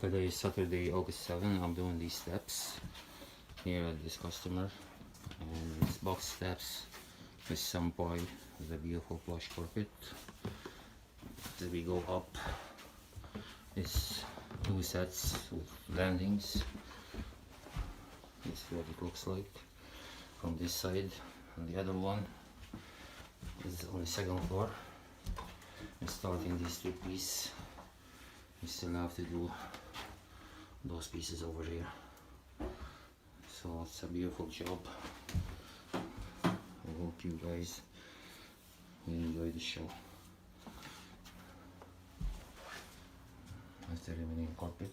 Today is Saturday, August 7. I'm doing these steps here at this customer, and it's box steps with some pile with a beautiful plush carpet. As we go up, it's 2 sets of landings. This is what it looks like from this side, and the other one is on the 2nd floor. And starting these 2 pieces, we still have to do those pieces over here. So it's a beautiful job. I hope you guys will enjoy the show. That's the remaining carpet.